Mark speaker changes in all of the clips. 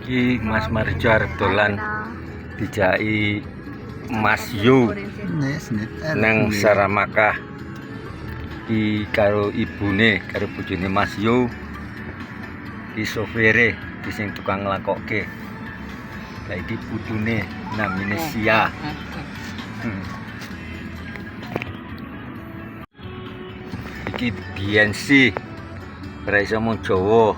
Speaker 1: Iki Mas Marjo arep dolan dijaki Mas Yo nang Saramaka. Iki karo ibune, karo bojone Mas Yo. Iki sopire, iki sing tukang nglakokke. Lah iki putune namine Sia. Iki BNC. Ora iso mung Jawa.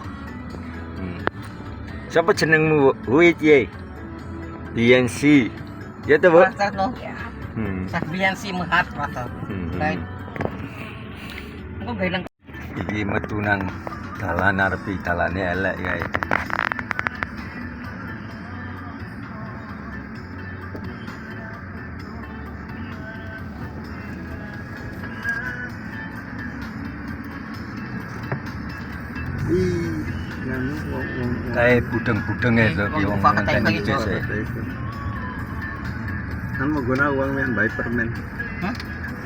Speaker 1: Siapa jenengmu? Woi ye. BNC. Ya to, Bu?
Speaker 2: Sak BNC mehat rata. Baik. Engko gawe
Speaker 1: Iki metu nang dalan arep dalane elek kae. Kae budeng-budeng ya to ki wong ngenteni iki sik.
Speaker 3: Kan mau guna uang yang baik permen.
Speaker 2: Hah?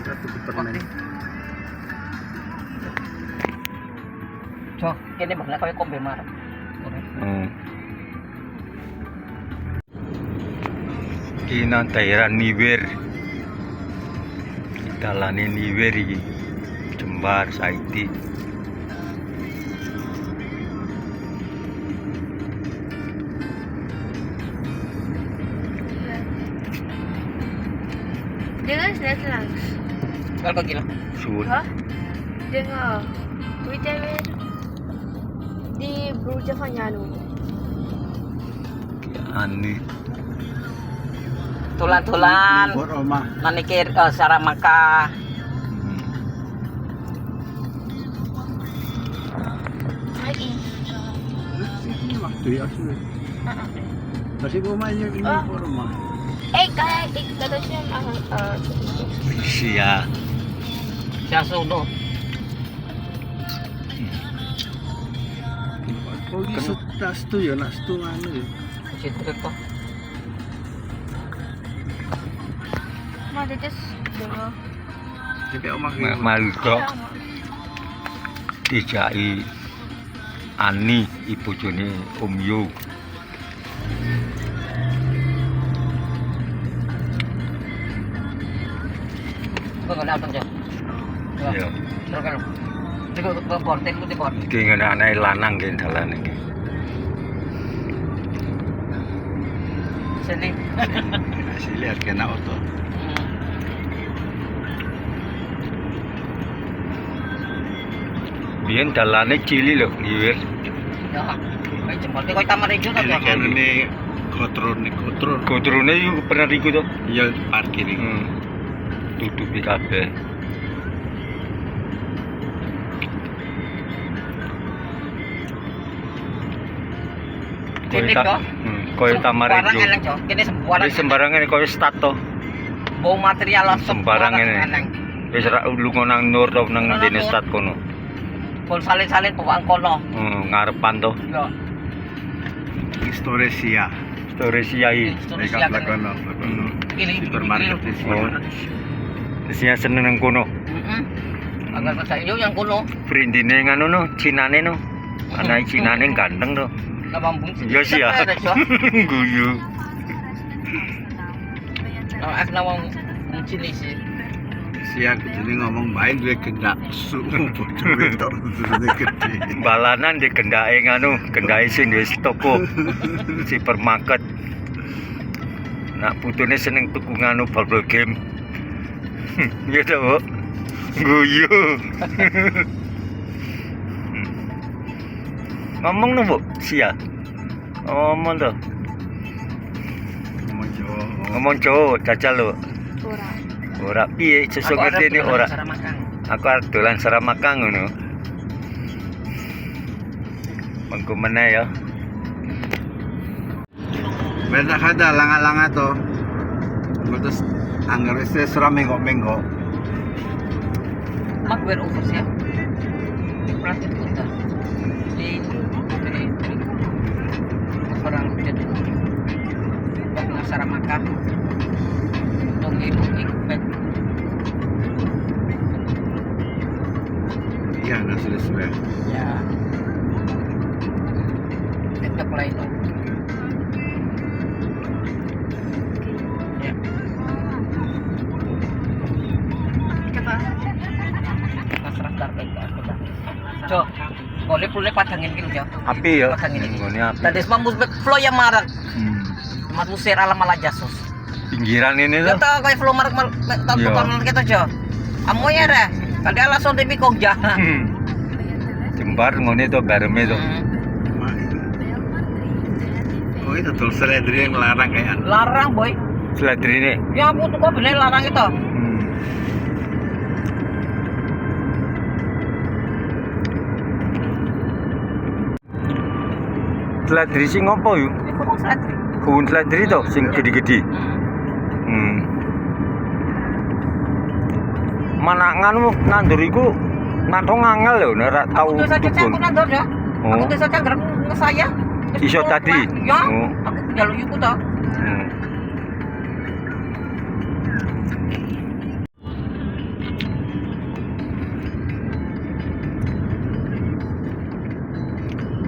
Speaker 3: Satu permen.
Speaker 2: Cok, kene bakal koyo kombe marep.
Speaker 1: Iki nang daerah Niwer. Dalane Niwer iki. Jembar Saiti.
Speaker 4: Dengar net langs.
Speaker 2: Berapa kilo?
Speaker 1: Suwun.
Speaker 4: Hah? Dengar. Witemir di Bruja Fanyano.
Speaker 1: Ani.
Speaker 2: Tulan-tulan.
Speaker 3: Buat rumah.
Speaker 2: Manikir Saramaka.
Speaker 4: Lagi.
Speaker 3: Ini waktu ya sih. Masih gue main ini buat rumah.
Speaker 4: Kaya kata siya
Speaker 1: Sia.
Speaker 2: Siya sudo.
Speaker 3: Oh, di tas tuh ya, nas tuh anu ya.
Speaker 2: Situ to.
Speaker 4: Mada just dengar.
Speaker 3: Jadi omah
Speaker 1: Marjo dijaki Ani ibu jone Om Yo.
Speaker 2: Kok ada apa, Cok?
Speaker 1: Ya.
Speaker 2: Terus kan. Iku ke porten ku di port.
Speaker 1: Iki ngene anake lanang ki dalan iki.
Speaker 2: Sini.
Speaker 3: Masih lihat kena otot.
Speaker 1: Biyen dalane cili lho, Niwer.
Speaker 2: Ya. Kayak jempol koyo taman ijo to,
Speaker 3: Ini
Speaker 2: Cok.
Speaker 3: kan ini kontrol.
Speaker 1: Godrone iku pernah iku to.
Speaker 3: Iya parkir ini.
Speaker 1: Tutupi kabeh.
Speaker 2: Kene to.
Speaker 1: Koyo Tamarejo.
Speaker 2: Sembarang eleng, Cok. Kene sembarang.
Speaker 1: Wis sembarangan koyo stat to.
Speaker 2: Bau material lah
Speaker 1: Sembarang ini. Wis ra lunga nang Nur to nang dene stat kono.
Speaker 2: Pol salin-salin tukang kono.
Speaker 1: Ngarepan to.
Speaker 2: Ya.
Speaker 3: Historia.
Speaker 1: Storesia iki.
Speaker 2: Terus
Speaker 3: Mereka
Speaker 2: ya
Speaker 3: lakono. Supermarket di sini.
Speaker 1: Sia seneng nang kono.
Speaker 2: Agar masa iyo yang kono.
Speaker 1: Prindine nganu no, Cinane no. Anake Cinane ganteng to.
Speaker 2: Nabambung sih.
Speaker 1: Iya sih ya. Guyu.
Speaker 2: Nah, aku nawang cili sih.
Speaker 3: Siang jadi ngomong main duwe gendak su bodoh itu gede.
Speaker 1: Balanan di gendake nganu, gendake sing wis toko. Supermarket. Nak putune seneng tuku nganu bubble game. Iya to, Bu. Guyu. Ngomong no, Bu. Sia. Ngomong to. Ngomong Jawa, jajal lho.
Speaker 4: Kurang.
Speaker 1: Ora piye sesuk ngerti ora. Aku arep dolan Saramaka ngono. Mengko meneh ya.
Speaker 3: Beda kada langa-langa to. Terus anggar wis menggo.
Speaker 2: Mak wer over siya. Praktik kota. Di orang jadi. Bak Saramaka. Dong ikut.
Speaker 3: Iya, nasi sesuai.
Speaker 2: Ya. TikTok lain tuh. Ya.
Speaker 4: Coba.
Speaker 2: Pasrah target aku dah. Cok, boleh pulih padangin gitu ya.
Speaker 1: Api ya.
Speaker 2: Padangin ini.
Speaker 1: Nggone api.
Speaker 2: Tadi semua flow yang marah. Mat musir ala malah jasus.
Speaker 1: Pinggiran ini
Speaker 2: Ya
Speaker 1: tuh.
Speaker 2: tau kayak flow marah
Speaker 1: Iya.
Speaker 2: tahun kita Cok. Amo ya dah. Tadi ala sonde mikong jalan.
Speaker 1: Jembar ngone tuh bareme tuh.
Speaker 3: Oh itu tuh seledri yang larang kayak
Speaker 2: Larang boy.
Speaker 1: Seladrine.
Speaker 2: Ya aku tuh kok bener larang itu.
Speaker 1: Seladri sing ngopo yuk?
Speaker 2: Ini kok seledri.
Speaker 1: Kebun seladri tuh sing gede-gede. Mana nganu nandur iku nantong ngangel lho ora tau
Speaker 2: Aku tuh saja
Speaker 1: dukun.
Speaker 2: aku nandur ya. Aku
Speaker 1: Oh.
Speaker 2: tuh saja gerak ke saya.
Speaker 1: Iso tadi?
Speaker 2: Ya.
Speaker 1: Oh.
Speaker 2: Aku jalur iku toh.
Speaker 1: Hmm.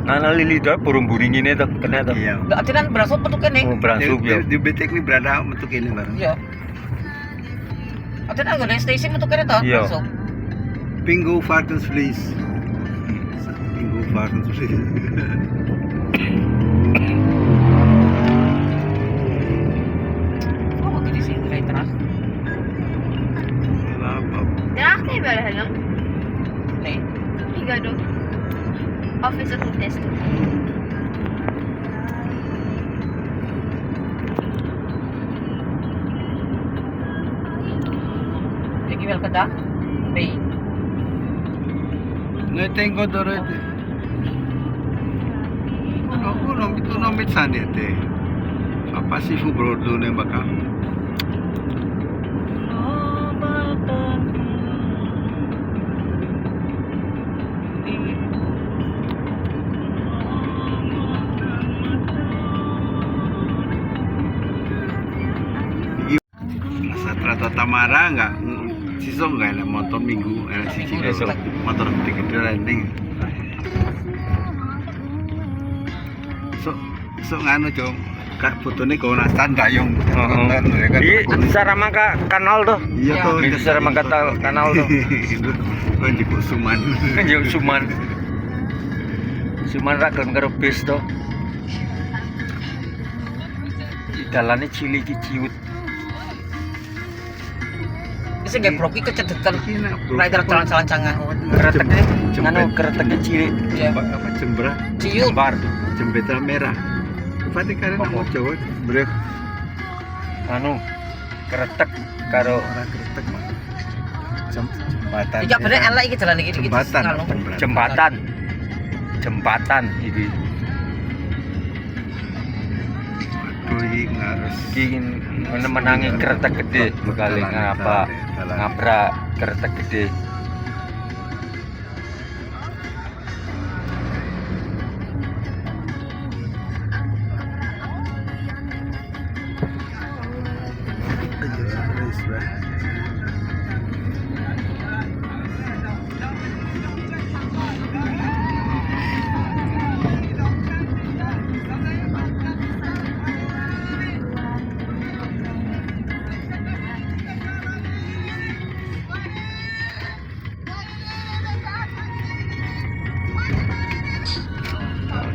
Speaker 1: Nana lili dah burung buring ini tuh kena tuh.
Speaker 3: iya.
Speaker 2: Enggak ada kan berasal petuk ini.
Speaker 1: Oh, beransub ya.
Speaker 3: Di betek ini berada untuk ini bareng.
Speaker 2: Iya. Ada kan ada station petuk ini toh.
Speaker 1: Iya.
Speaker 2: Masuk.
Speaker 3: Pingu varkensvlees. Pingu varkensvlees.
Speaker 2: Oh, gini sih kayak terus.
Speaker 3: Apa?
Speaker 4: Ya, kayak bala lang.
Speaker 2: Nih.
Speaker 4: Higa do. Office of test.
Speaker 2: Lagi bel kada. Nih.
Speaker 3: Nggak tengo doro itu. Aku nomit sana itu. Apa sih fu brodo nih bakal? Rata Tamara nggak sisok nggak ada motor minggu ada sisi
Speaker 1: Besok.
Speaker 3: motor gede landing so nganu jong kak fotonya kau nastan gayung
Speaker 1: Di Saramangka kanal tuh.
Speaker 3: iya tuh
Speaker 1: Di Saramangka kanal tuh.
Speaker 3: kan jiko suman
Speaker 1: Kanjeng Suman. Suman ra gelem karo bis tuh. Dalane cilik ciut.
Speaker 2: Bisa gak broki kecedekan. Rider calan-calancangan.
Speaker 1: Kreteknya nganu kreteknya cilik.
Speaker 2: Ya.
Speaker 3: apa jembra
Speaker 2: Ciut.
Speaker 1: Jembar.
Speaker 3: jembeta merah Pati karen
Speaker 1: Apa?
Speaker 3: mau coba brek
Speaker 1: Anu kretek karo
Speaker 3: orang kretek mah jembatan
Speaker 2: Tidak bener elek iki jalan iki iki.
Speaker 3: Jembatan.
Speaker 1: jembatan. Jembatan iki.
Speaker 3: Waduh ini harus
Speaker 1: Iki menangi kretek gede bekale ngabrak kretek gede.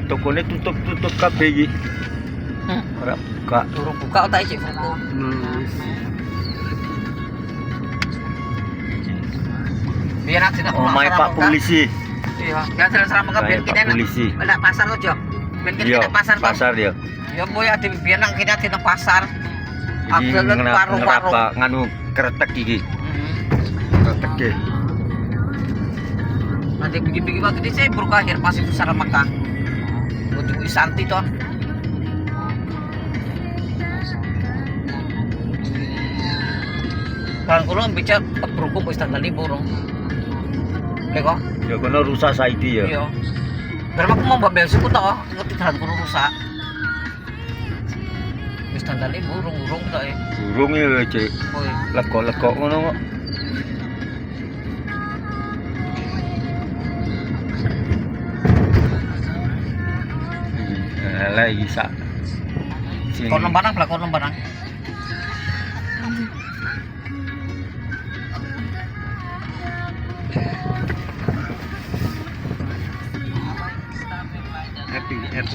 Speaker 1: Tokone tutup kabeh iki. Ora buka.
Speaker 2: Durung buka tak cek buku.
Speaker 3: nulis
Speaker 2: Biar nanti nak
Speaker 1: Omahe Pak Polisi.
Speaker 2: Iya, ya jalan serama ke
Speaker 1: Omahe
Speaker 2: biar
Speaker 1: Pak
Speaker 2: kita
Speaker 1: Polisi.
Speaker 2: nak pasar lo jo. Biar kita
Speaker 1: Iya,
Speaker 2: nak pasar Pak.
Speaker 1: pasar ya.
Speaker 2: Ya boy ada biar nak kita di pasar.
Speaker 1: Iki
Speaker 2: Aku lihat warung-warung.
Speaker 1: ngeraba nganu kretek iki. Kretek e.
Speaker 2: Nanti pergi-pergi waktu ini saya baru akhir pas itu sarang makan. Untuk Isanti toh. Kalau kulo bicara berhukum wis tanggal libur. Lego.
Speaker 1: Ya kono rusak saiki ya.
Speaker 2: Iya. Berapa aku mau babel suku toh, ngerti jalan kulo rusak. Wis tanggal libur, burung toh ya.
Speaker 1: Burung ya cek.
Speaker 2: Boy.
Speaker 1: Lego-lego ngono kok. Elek iki sak.
Speaker 2: Kono barang lah kono barang.
Speaker 3: Happy end.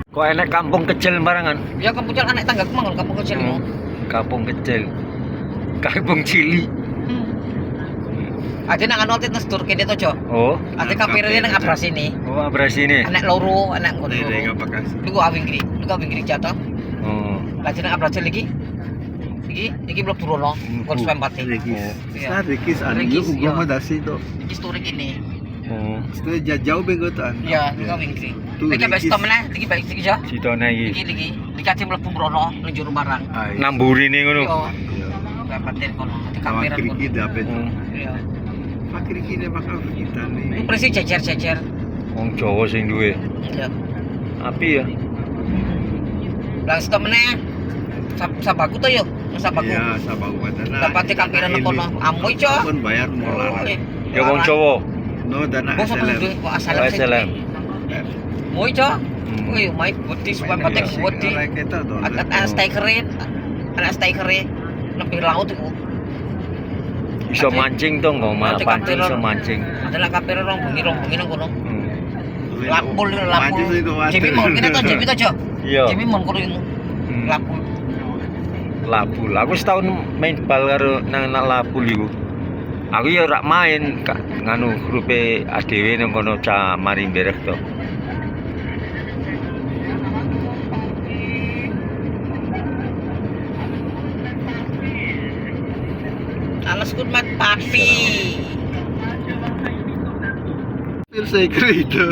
Speaker 1: Kok enek kampung kecil barangan?
Speaker 2: Ya kampung kecil anak tangga kemang kampung kecil mau.
Speaker 1: Kampung kecil. Kampung cili.
Speaker 2: Aja nak anu tetes tur kene to, Jo.
Speaker 1: Oh,
Speaker 2: Ate kapire nang abras ini.
Speaker 1: oh abras ini.
Speaker 2: Anak loro, anak ngono.
Speaker 3: Ini enggak pakai.
Speaker 2: Lu awing gri, lu awing gri jatuh.
Speaker 1: Oh.
Speaker 2: Lagi nang abras lagi. Iki mlebu rono, kon swem pati.
Speaker 3: Regis.
Speaker 2: Iya.
Speaker 3: Sa Regis anu
Speaker 2: Regis,
Speaker 3: gua
Speaker 2: iya.
Speaker 3: mah dasi to.
Speaker 2: Iki story ini.
Speaker 1: Oh.
Speaker 3: Setelah jauh benggotan.
Speaker 2: Ya, lu awing gri.
Speaker 3: Tuh,
Speaker 2: Iki
Speaker 3: Regis.
Speaker 2: bes to meneh, iki baik iki, Jo.
Speaker 1: Sitone iki.
Speaker 2: Iki dikasih mlebu rono nang jero barang.
Speaker 3: Ai.
Speaker 1: Namburine ngono.
Speaker 2: Yo,
Speaker 3: Iya.
Speaker 2: kapatir kono. Di
Speaker 3: Sama
Speaker 2: kamera kono.
Speaker 3: kriki dapet.
Speaker 1: Hmm.
Speaker 2: Iya.
Speaker 3: Pak kriki dia bakal kita nih.
Speaker 2: Presi cecer-cecer.
Speaker 1: Wong Jawa sing duwe.
Speaker 2: Iya.
Speaker 1: Api ya.
Speaker 2: Lah sto meneh. Sabaku to yo, sabaku.
Speaker 3: Iya, sama wadana.
Speaker 2: Dapat di kamera nang kono. Amoy, Jo.
Speaker 3: Pun bayar molar.
Speaker 1: Ya wong Jawa.
Speaker 3: No dana
Speaker 2: Kok sampe
Speaker 3: SLM.
Speaker 2: duwe kok asal
Speaker 1: Oh, SLM.
Speaker 2: Moy, Jo.
Speaker 1: Hmm.
Speaker 2: Wih, mai bodi suwan batek bodi.
Speaker 3: Orang kita tuh.
Speaker 2: Anak stekerin. Anak stekerin. Lebih laut iku.
Speaker 1: Iso mancing to kok mah
Speaker 2: Ate
Speaker 1: pancing
Speaker 2: kapira.
Speaker 1: iso mancing.
Speaker 2: Adalah kamera rombongi nang kono.
Speaker 1: Hmm.
Speaker 2: Lapul.
Speaker 3: Mancing itu
Speaker 2: Jimmy mau kene to, Jimmy to, Jo.
Speaker 1: Iya.
Speaker 2: Jimmy mau kono iku.
Speaker 1: Hmm.
Speaker 2: Lapul.
Speaker 1: Labul. Aku setahun main bal karo nang Labul iku. Aku ya ora main nganu grupe ADW nang kono Cah Marimberek to.
Speaker 2: Alas kun mat papi.
Speaker 3: Pil saya kira itu.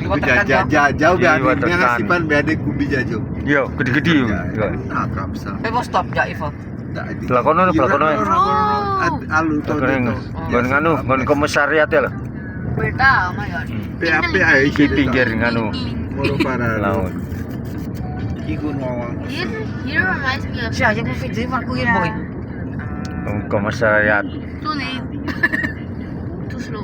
Speaker 2: Liwat tekan, Jo.
Speaker 3: Jauh
Speaker 1: Iya,
Speaker 3: be
Speaker 1: liwat
Speaker 3: adiknya
Speaker 1: tekan.
Speaker 3: ngasipan be adik kubi jajo.
Speaker 1: Yo, gede-gede yo. Yo.
Speaker 3: Nah, kapsa.
Speaker 2: Bos stop ja Ivo.
Speaker 1: Lah kono, lah kono.
Speaker 3: Alu to
Speaker 1: Gon
Speaker 3: to.
Speaker 1: nganu, gon komisariat ya lah.
Speaker 4: Berta, oh my god.
Speaker 3: PAP ae
Speaker 1: Di pinggir nganu
Speaker 3: Moro para
Speaker 1: laut.
Speaker 3: Iki gun wawang.
Speaker 4: He reminds me of
Speaker 2: Si aja ku video aku ya boy.
Speaker 1: Komisariat.
Speaker 4: too late. Too slow.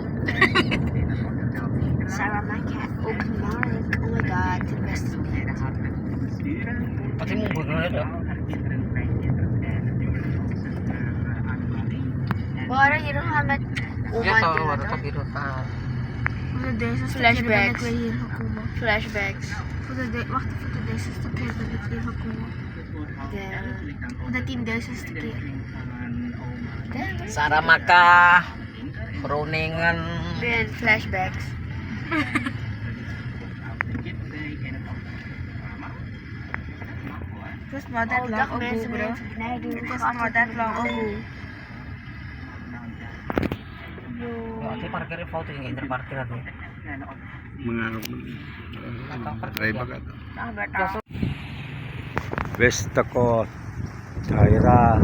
Speaker 4: Sarah, my cat. Oh, Mark. Oh my god, the best meat.
Speaker 2: Pati mo buno na to.
Speaker 4: Bara, you don't have it. Oh
Speaker 2: Ya
Speaker 4: my
Speaker 2: to wala
Speaker 4: god.
Speaker 2: to biro ta.
Speaker 4: Flashbacks. Flashbacks. Wacht even, de deze is de keer dat ik hier gekomen. De 10.000 keer.
Speaker 2: Sarah Maka Peruningan
Speaker 4: Ben, flashbacks.
Speaker 5: Terus not that long ago, bro. It was not that long ago.
Speaker 2: Ate parkir foto yang inter parkir ate.
Speaker 3: Mengarap. Try bagat.
Speaker 5: Ah, bata.
Speaker 1: Wis teko daerah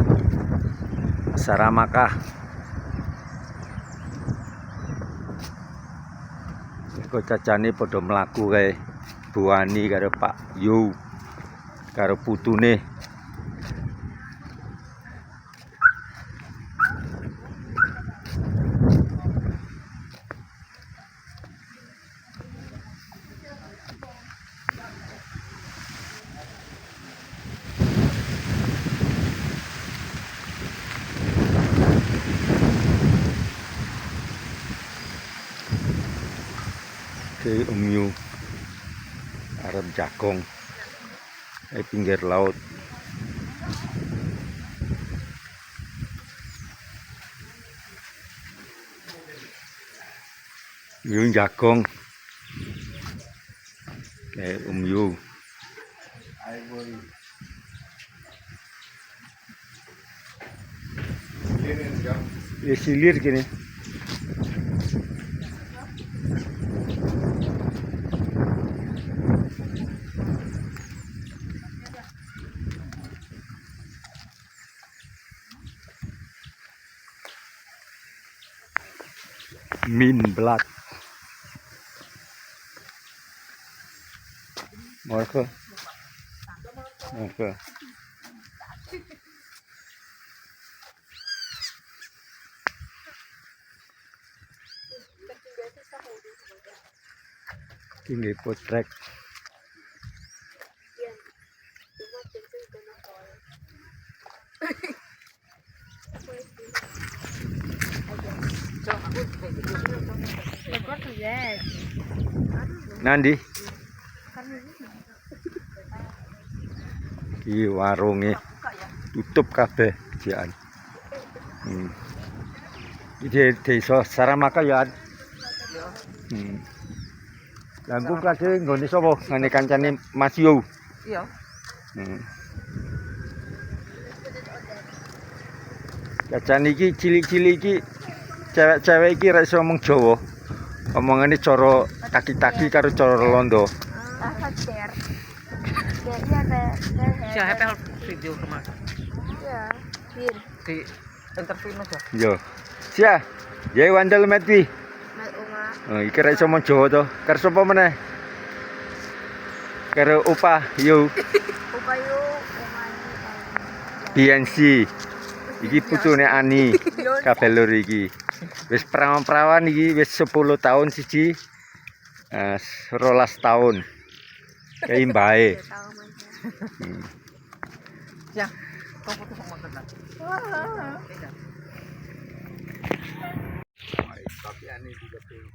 Speaker 1: Saramaka. Iku cacane padha mlaku kae Buani karo Pak Yu karo putune. Ke Umyu arep Jakong pinggir laut. Yung Jakong ke Umyu. Ya silir gini. Min Black. Marke. Marke. Iki nggih potrek.
Speaker 4: What is that?
Speaker 1: Nandi? Iki warunge tutup kabeh kejian. Iki desa Saramaka ya. Langkung kade nggone sapa? Ngene kancane Mas Yo.
Speaker 2: Iya.
Speaker 1: Kacan iki cilik-cilik iki cewek-cewek iki ra iso ngomong Jawa. Omongane cara taki-taki karo cara Londo.
Speaker 4: There. Yeah, there.
Speaker 2: Siya happy video kemarin.
Speaker 4: Yeah. Here.
Speaker 2: Di interview aja.
Speaker 1: Yo. Sia. Jai wandel metwi.
Speaker 4: Mat Uma.
Speaker 1: Oh, iki ra iso ngomong Jawa to. Karo sapa meneh? Karo Upah Yo.
Speaker 4: Upayo.
Speaker 1: BNC. Iki putune Ani. Kabeh lur iki. Wis perawan-perawan iki wis 10 tahun siji. 12 tahun. Kayak mbae.
Speaker 2: Ya, kau foto sama kenal.
Speaker 3: Tapi aneh juga tuh.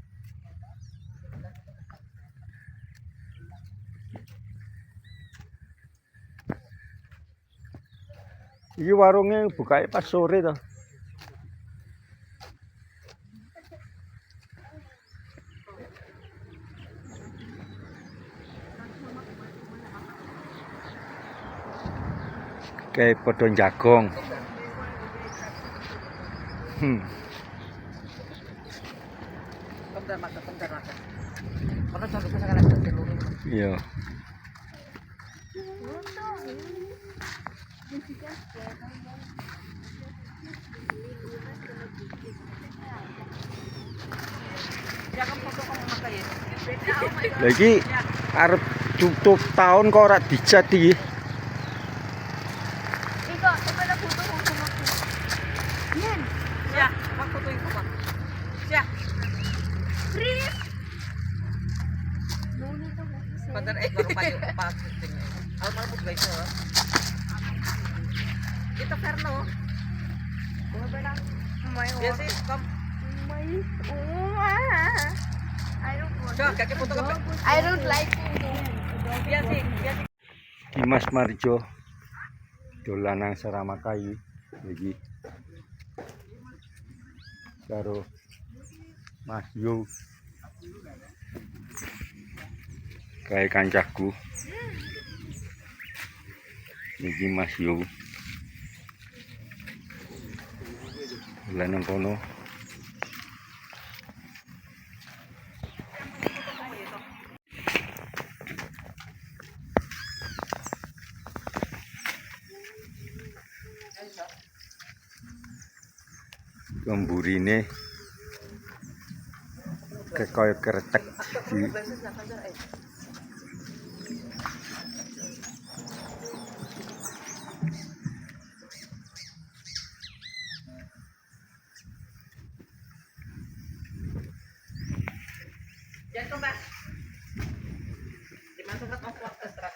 Speaker 1: Iki warungnya bukanya pas sore to. Kayak padha jagong.
Speaker 2: Bentar makan. Karena jangan bisa sekarang ada telur.
Speaker 1: Iya.
Speaker 2: Jangan foto kamu makan ya.
Speaker 1: Lagi arep tutup tahun kok ora dicat iki.
Speaker 4: Iko, coba na foto ko kumaku. Yan.
Speaker 2: Siya, magfoto yung kuma. Siya,
Speaker 4: Chris. No need to go.
Speaker 2: bentar baru maju pas syuting. Al malam guys ya. Kita Verno.
Speaker 4: Coba na. May
Speaker 2: Ya sih, kom.
Speaker 4: May Uma. I don't want.
Speaker 2: Coba kaki foto ka.
Speaker 4: I don't like it.
Speaker 2: Iya sih.
Speaker 1: Dimas Marjo dolan nang Saramaka iki karo Mas Yo kayak kancaku iki Mas Yo dolan nang kono. Gemburine kaya kretek iki.
Speaker 2: Jangan Mbak. Dimasukkan off extra.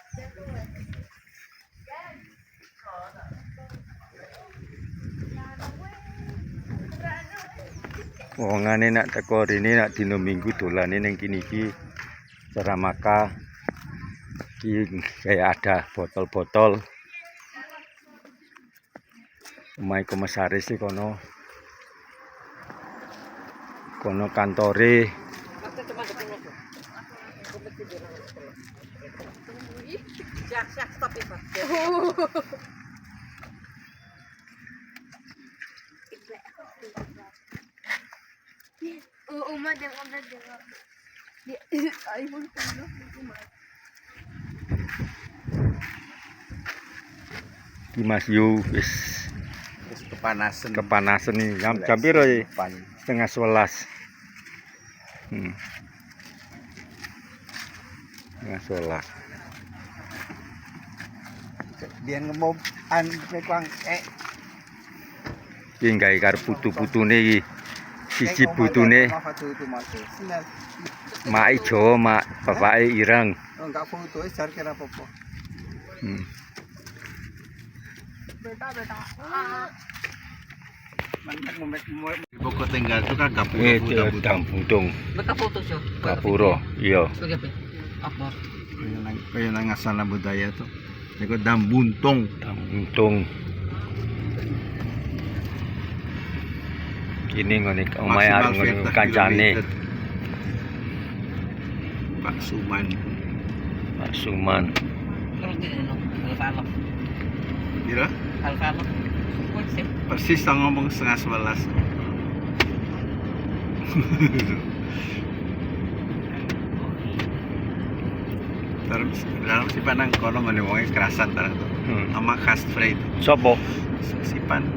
Speaker 1: Wongane nak teko rene nak dina Minggu dolane ning kene iki Saramaka. Iki kayak ada botol-botol. Omahe komisaris e kono. Kono kantore.
Speaker 2: Siap, stop itu.
Speaker 4: Uma din udah dia. Di iPhone puno Uma.
Speaker 1: Iki Mas Yo wis kepanasan nih. Jam piro iki? 10:30. 10:30.
Speaker 3: Dia ngomong pekang
Speaker 1: Iki gawe karo putu-putune iki. Siji putune
Speaker 3: Itu masuk.
Speaker 1: Mak Jawa, mak bapake ireng.
Speaker 3: Oh, enggak foto jar kira apa-apa. Pokok tinggal itu kan gapura
Speaker 1: Dambuntung,
Speaker 2: Mereka foto Jo.
Speaker 1: Gapura. Iya.
Speaker 2: Sebagai apa?
Speaker 3: Kaya nang asana budaya tuh. Itu dambuntung.
Speaker 1: Dambuntung. Ini ngene omahe arep ngene kancane.
Speaker 3: Pak Suman.
Speaker 1: Pak Suman.
Speaker 2: Terus di no. Alfalok.
Speaker 3: Kira
Speaker 2: Alfalok. Kuwi sih.
Speaker 3: persis tak ngomong 10:30. Terus dalam sipan nang kono ngene wonge kerasan ta tuh. Sama khas frey itu.
Speaker 1: Sopo?
Speaker 3: Sipan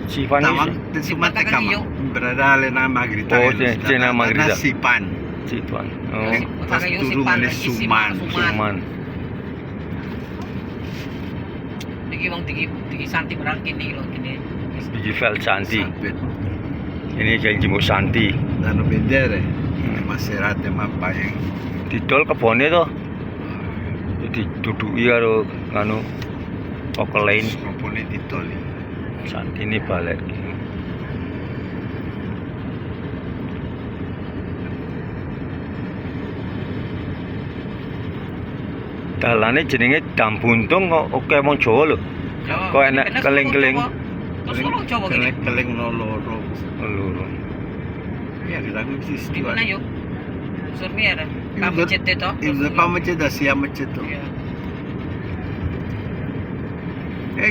Speaker 1: Sivan
Speaker 3: Tawang
Speaker 1: iki.
Speaker 3: Sipan
Speaker 2: Sipan
Speaker 3: tekam.
Speaker 2: kakak
Speaker 3: Berada lena Magrita.
Speaker 1: Oh, Cina Magrita.
Speaker 3: Sipan.
Speaker 1: Sivan. Oh,
Speaker 3: Pas turun ngene Suman.
Speaker 1: Suman.
Speaker 2: Iki wong digi santi barang kene lho kene.
Speaker 1: Biji Vel Santi.
Speaker 3: Sampit.
Speaker 1: Ini janji Mbok Santi.
Speaker 3: Dan bendere. Maserat apa yang
Speaker 1: Didol kebone to. Jadi duduki karo nganu kokelain.
Speaker 3: komponen ditoli.
Speaker 1: Santi ini balik. Dalane jenenge Dambuntung kok oke wong Jawa lho. Kok enak keling-keling.
Speaker 2: Terus orang Jawa gini.
Speaker 3: Keleng loro.
Speaker 1: Loro.
Speaker 3: Ya kita mesti
Speaker 2: Di mana yuk? Surmier. Kamu masjid itu.
Speaker 3: Itu pa masjid dah siap masjid tu.
Speaker 2: Iya.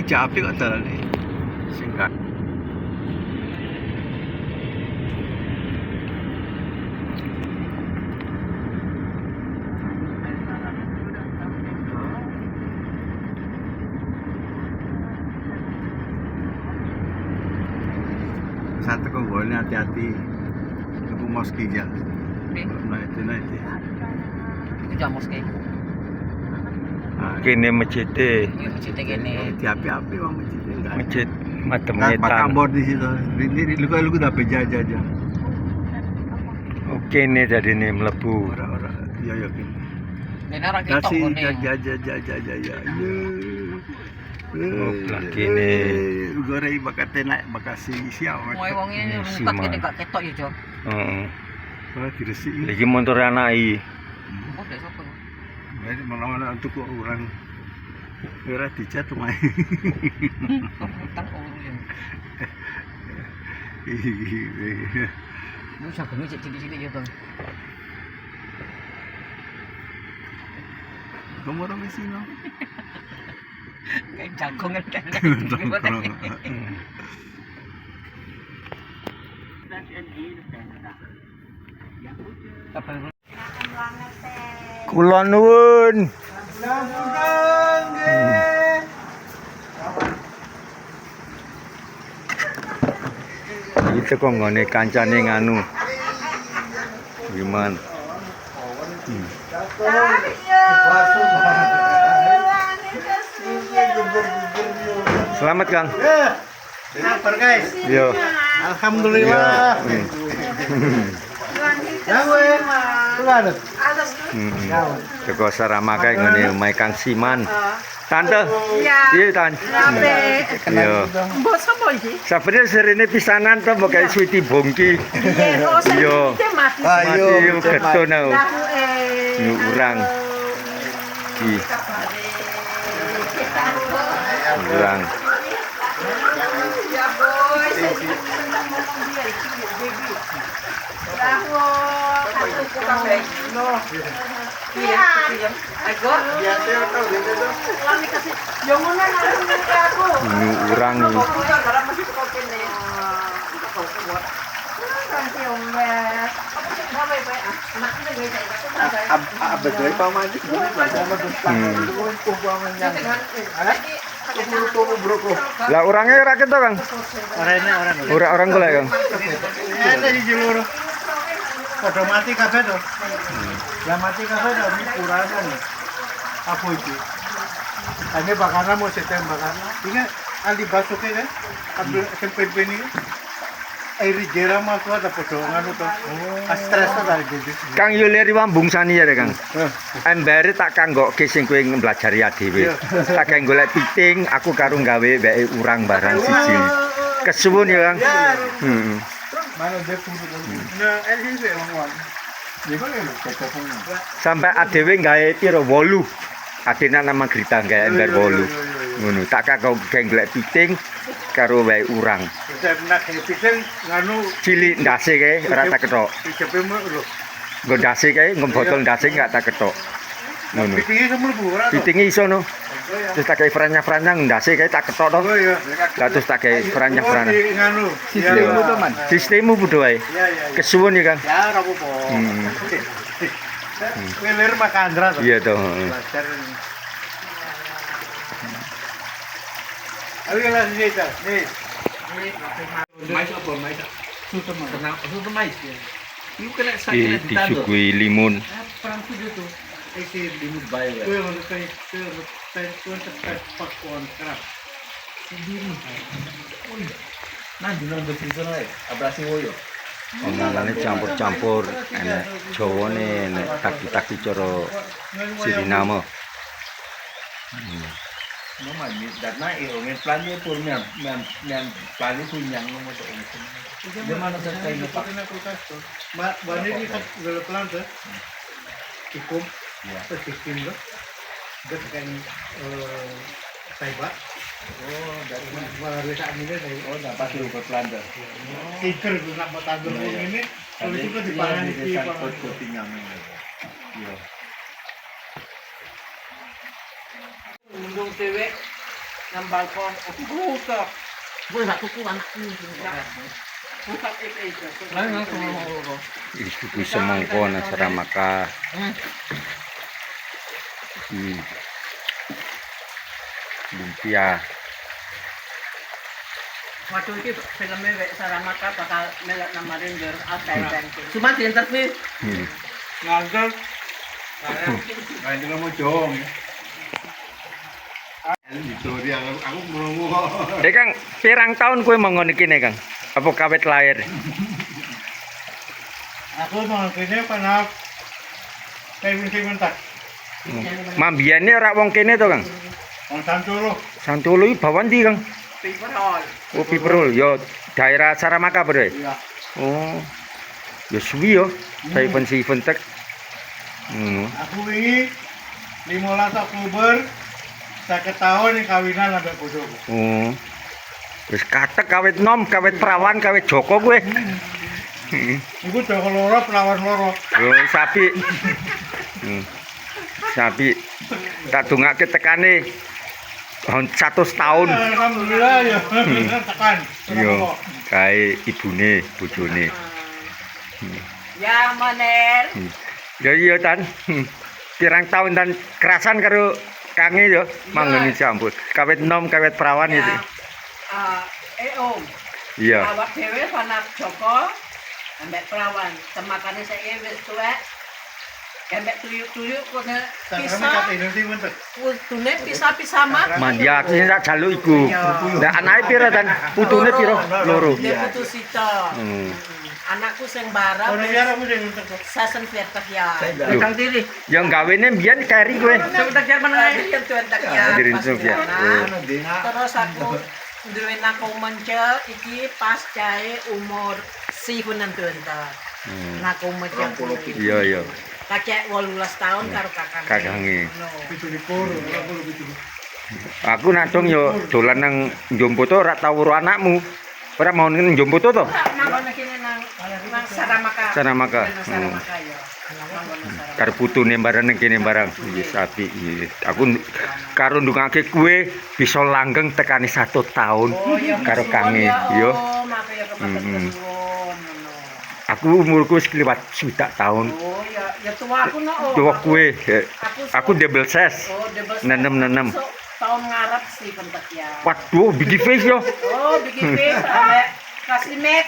Speaker 3: Japi kok dalane. Singkat. Satu konggolnya hati-hati. Ibu moski ya. Naik.
Speaker 2: Itu jamos kayak.
Speaker 1: Kene masjide,
Speaker 2: Iya masjid kene.
Speaker 3: Di api-api wong masjid enggak.
Speaker 1: masjid
Speaker 3: Kan
Speaker 1: Mademnya
Speaker 3: Pak
Speaker 1: tan.
Speaker 3: Kabor di situ. Ini lu udah bejaja aja.
Speaker 1: Oke nih jadi nih melebu.
Speaker 3: Ora. Ya gini.
Speaker 2: Kene ora ketok
Speaker 3: Kasih
Speaker 2: kene.
Speaker 3: jaja.
Speaker 1: Oh, lagi nih.
Speaker 3: Goreng bakat tenak bakasi siap.
Speaker 2: Wong wonge rumpat kene gak ketok ya, Jo.
Speaker 1: Heeh.
Speaker 3: Ora diresi.
Speaker 1: Iki motor anaki.
Speaker 2: Oh, dek sapa?
Speaker 3: Jadi mana-mana untuk orang. Ora dicat main.
Speaker 2: Utang uru ya. Lu sagene cek cilik-cilik ya, Bang.
Speaker 3: Kamu orang di sini.
Speaker 2: Kayak jago ngedang.
Speaker 1: Kula nuwun. Itu kok ngene kancane nganu. Gimana? Selamat Kang.
Speaker 3: Sabar guys.
Speaker 1: Yo.
Speaker 3: Alhamdulillah. Ya gue.
Speaker 1: Teko Saramaka ngene omahe Kang Siman. Tante. Iya, Tan. Iya.
Speaker 6: Mbok sapa iki?
Speaker 1: Sabene serene pisanan to mbok gawe Switi Bongki. Iya.
Speaker 6: Mati.
Speaker 1: Mati getun aku.
Speaker 6: Aku
Speaker 1: Urang. Iki. Urang.
Speaker 6: Ya boy. Aku aku kabeh. No. Iya. Aku
Speaker 3: Biasa tau gitu tuh.
Speaker 6: lami kasih. Yo ngono aku.
Speaker 1: Ini urang iki.
Speaker 6: Barang mesti kok kene. Nanti ombak. Apa bae? Anaknya gak bisa.
Speaker 3: Abad dari pamajik gini sama
Speaker 1: Lah orangnya ora ketok, Kang. Orang golek, Kang.
Speaker 3: Ada di jalur. Pada mati kabeh to. Lah mati kabeh to kurangan. Apa itu? Ini bakana mau setem bakana. Ini ali basuke kan? Ambil SMP ini. Rigera mah tuh ada potongan itu. Stres tuh dari gitu.
Speaker 1: Kang yo leri wambung sani ya Kang. Embere tak kanggokke sing kowe mblajari dhewe. Tak gawe golek piting, aku karo gawe wae urang barang siji. Kesuwun ya Kang. Heeh.
Speaker 3: Mana dia kudu. Nah, ini sih emang. Dia kan yang cocoknya.
Speaker 1: Sampai adewe gawe piro 8. Adena nama Grita gawe ember 8. Ngono, tak kanggo golek piting karo wae urang.
Speaker 3: Saya nak pisang nganu
Speaker 1: Cilik ndase kae ora tak ketok.
Speaker 3: pijepe mu lho.
Speaker 1: Nggo ndase kae, nggo botol ndase enggak tak ketok. Ngono.
Speaker 3: Pitingnya semua mlebu ora to.
Speaker 1: Pitinge iso no. Terus tak gawe franya-franya ndase kae tak ketok to.
Speaker 3: Oh iya.
Speaker 1: Lah terus tak gawe franya-franya.
Speaker 3: Oh, di nganu.
Speaker 1: Sistemmu to, Man. Sistemmu padha wae.
Speaker 3: Iya iya.
Speaker 1: Kesuwun ya, Kang.
Speaker 3: Ya ora apa-apa. Weler makandra to.
Speaker 1: Iya to, heeh.
Speaker 3: Belajar. Ayo lah sini ta. Nih.
Speaker 2: Mais apa mais? Susu mah. Susu mais ya. Ini kena
Speaker 1: Di
Speaker 2: sakit
Speaker 1: disuguhi limun.
Speaker 2: Perang sudah tuh. Isi limut bayo.
Speaker 3: Kuwi ngono kae. Kuwi tetep pakon kerap.
Speaker 2: Nah, dino untuk season ae. Abrasi woyo.
Speaker 1: Omongane campur-campur, enek Jawane, enek taki-taki cara Suriname.
Speaker 2: Mama ni dana ngin plan dia pur mian plan itu nyang mo to usun. Dia mana sa kay ni pak.
Speaker 3: Bani di kat pelan tuh. Cukup.
Speaker 2: Ya.
Speaker 3: Tersikim lo. Dia kan taiba.
Speaker 2: Oh, dari
Speaker 3: Malah saat ini dari
Speaker 2: oh dapat lu plan dah.
Speaker 3: stiker nak buat tandur ini. Kalau itu di pangan di pangan.
Speaker 2: Kutingan. Yo.
Speaker 6: Undung cewek nang balkon. Buka.
Speaker 2: Boleh tak tuku anakku.
Speaker 6: Buka itu.
Speaker 1: Disuguhi semangko nang Saramaka. Lumpia.
Speaker 6: Waktu itu filmnya Wek Saramaka bakal melak nama Ranger Altai Banking.
Speaker 2: Cuma di interview.
Speaker 3: Ngangkel. Main dengan mau jong. Itu dia aku menunggu.
Speaker 1: Kang, pirang tahun kowe mongon iki ne, Kang? Apa kawit lahir?
Speaker 3: Aku mau kene karena saya mentak.
Speaker 1: Mambiane ora wong kene to, Kang?
Speaker 3: Wong Santolo.
Speaker 1: Santolo iki bawan ndi, Kang?
Speaker 6: Piperol.
Speaker 1: Oh, Piperul, yo daerah Saramaka bro.
Speaker 3: Iya.
Speaker 1: Oh. Ya suwi yo, saya pensi pentek.
Speaker 3: Aku ini 15 Oktober saya ketahuan nih kawinan sampai bodohku.
Speaker 1: Oh. Wis katek kawit nom, kawit perawan, kawit Joko kowe.
Speaker 3: Iku Joko loro, perawan loro.
Speaker 1: Oh, sapi. Sapi. Tak dongake tekane 100 tahun.
Speaker 3: Alhamdulillah ya. Tekan.
Speaker 1: Yo, kae ibune, bojone.
Speaker 6: Ya Maner.
Speaker 1: Ya iya tan. Pirang tahun dan kerasan karo kange yo manggone campur. Kawit nom, kawit perawan itu.
Speaker 6: Om.
Speaker 1: Iya.
Speaker 6: Awak dhewe anak Joko ambek perawan. Temakane saiki wis tuwek. Ambek tuyuk-tuyuk kene
Speaker 3: Bisa.
Speaker 6: pisah. Kudune pisah-pisah mat.
Speaker 1: Mandya aku sing tak jaluk iku. Ndak anake pira tan? Putune pira? Loro.
Speaker 6: Dia putu sita. Anakku sing bara
Speaker 3: Ono ya kamu sing entek.
Speaker 6: sasen vertek ya.
Speaker 1: Loh.
Speaker 2: Kang diri.
Speaker 1: Yang gawene mbiyen keri kowe.
Speaker 2: Sebentar jar mana?
Speaker 6: Dia tuentek ya.
Speaker 1: Dirin
Speaker 6: pas
Speaker 1: Sofia.
Speaker 6: anak. Terus aku duwe nako mencel iki pas cae umur sihunan tuenta. Nako mencel.
Speaker 1: Iya iya.
Speaker 6: Kakek 18 tahun karo kakang.
Speaker 1: Kakange.
Speaker 6: No.
Speaker 3: 17.
Speaker 1: Aku nadong yo dolan nang Njompoto ora tau weruh anakmu. Ora mau nang Njompoto to?
Speaker 6: Manggon kene nang Saramaka.
Speaker 1: Saramaka.
Speaker 6: Saramaka ya. Manggon Saramaka.
Speaker 1: Karo putune bareng ning kene barang. Wis apik. Aku karo ndungake kowe bisa langgeng tekani 1 tahun karo kange yo.
Speaker 6: Maka ya kepaten suwun.
Speaker 1: Aku umurku wis kliwat 7 tahun.
Speaker 6: Oh ya tua aku no.
Speaker 1: Tua kowe. Aku double ses.
Speaker 6: Oh, double
Speaker 1: Nenem.
Speaker 6: So, tahun ngarep sih pentek ya.
Speaker 1: Waduh, bigi face yo.
Speaker 6: Oh, bikin face sampai kasih max.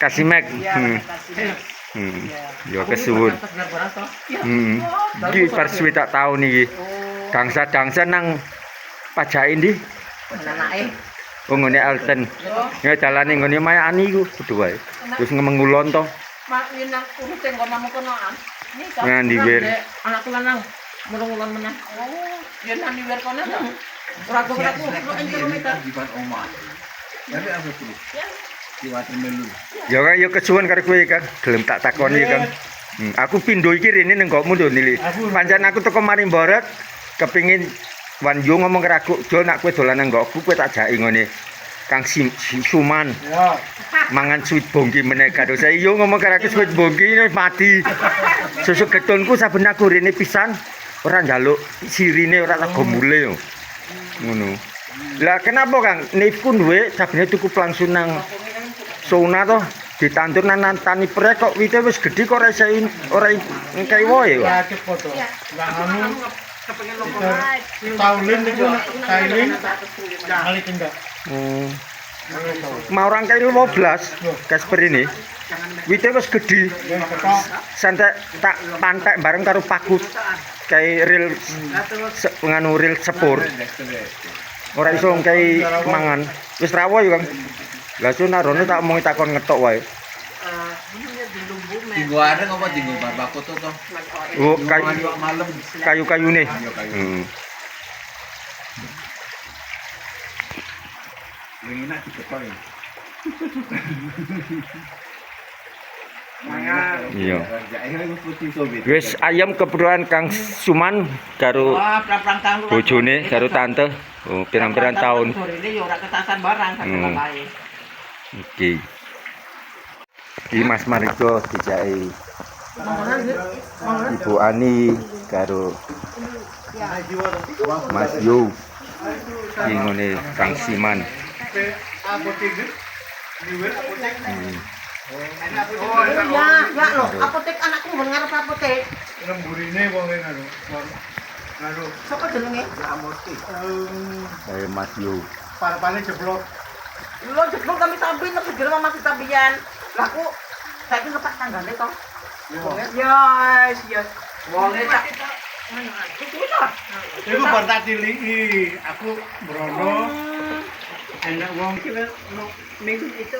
Speaker 1: Kasih mek.
Speaker 6: Iya, kasih max.
Speaker 1: Yo kesuwun. Iki bar 7 tahun iki.
Speaker 6: Oh,
Speaker 1: Dangsa nang pajak ndi?
Speaker 6: anake.
Speaker 1: Oh ngene Alten. Ya dalane ngene mayani iku kudu wae. Terus ngulon to.
Speaker 6: Mak yen nang urusin kono nang konoan.
Speaker 1: Nang diwir.
Speaker 6: Anakku lanang mulung-mulung meneh. Oh, yen nang diwir kono to. Ora aku kilometer.
Speaker 2: Di depan omah. Tapi apa tuh? Di watermelon.
Speaker 1: Ya kan ya kesuwen karo kowe kan. Gelem tak takoni kan. Aku pindho iki rene ning nggonmu lho Nili. Pancen aku teko mari mborek kepengin Wanjo ngomong karo aku, "Jol nak kowe dolan nang nggonku kowe tak jaki ngene." Kang Suman.
Speaker 3: Ya.
Speaker 1: Mangan sweet bongki meneh karo saya. Yo ngomong karo aku sweet bongki ini mati. Susuk getonku saben aku rene pisan ora njaluk sirine ora tak gomule yo. Ngono. Lah kenapa Kang? Niku duwe sabene tuku langsung nang Sona to ditandur nang tani prek kok wite wis gedhe kok ora engkai wae.
Speaker 3: Ya cepet to. Lah anu taulin niku kailing kali tindak.
Speaker 1: Mau rangkai 15 Kasper ini. Wite wis gedhe. Santai tak pantek bareng karo paku kayak ril nganu ril sepur. Ora iso ngkai mangan. Wis rawo ya Kang. Lah sunarone tak omongi takon ngetok wae.
Speaker 2: Tinggo ada apa tinggo barbako to to.
Speaker 1: Oh,
Speaker 2: Malam.
Speaker 1: kayu-kayune.
Speaker 2: Yang enak diketok ya.
Speaker 1: Iya.
Speaker 2: Akhirnya putih sobit.
Speaker 1: Wis ayam keperluan Kang Suman karo
Speaker 6: Wah, perang tahun.
Speaker 1: bojone karo tante. Oh, pirang-pirang tahun.
Speaker 6: Sore ini ya ora ketasan barang sampe lae.
Speaker 1: Iki. Iki Mas Mariko dijaki Ibu Ani karo Mas Yu. Iki ngene Kang Siman.
Speaker 3: Apotek diwir apotek.
Speaker 6: Ya lho, apotek anakku mun ngarep apotek.
Speaker 3: Remburine wong anu. Anu
Speaker 6: Sapa jenenge?
Speaker 1: Saya Mas Yu.
Speaker 3: parpane jeblok.
Speaker 6: Lo jeblok kami tambi nek jero masih tambian. Lah aku saiki ngepak tanggane to. Yes, yes. Wonge tak
Speaker 3: Iku bar tak ciliki, aku brono. Enak wong iki minggu itu